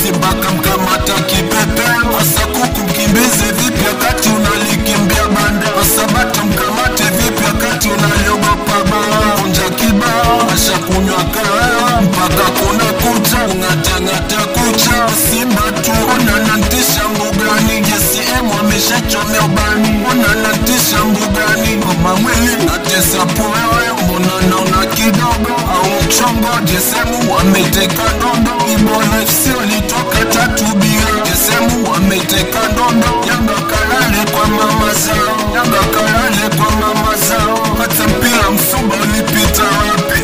Simba kamkamata kipepeo. Asa kuku mkimbize vipi wakati unalikimbia banda? Asa bata mkamate vipi wakati unaliogopa baa? Kunja kibao asha kunywa kahawa mpaka kuna kucha, ungatangata kucha. Simba tu unanantisha mbugani, JCM wameshachomea ubani. Unanantisha mbugani, mama mwili natesa puwewe. Mbona naona kidogo au mchongo? JCM wameteka ndondo. Ibola FC walitoka 3 bila. JCM wameteka ndondo. Yanga kalale kwa mama zao, Yanga kalale kwa mama zao. Hata mpira Msuba ulipita wapi?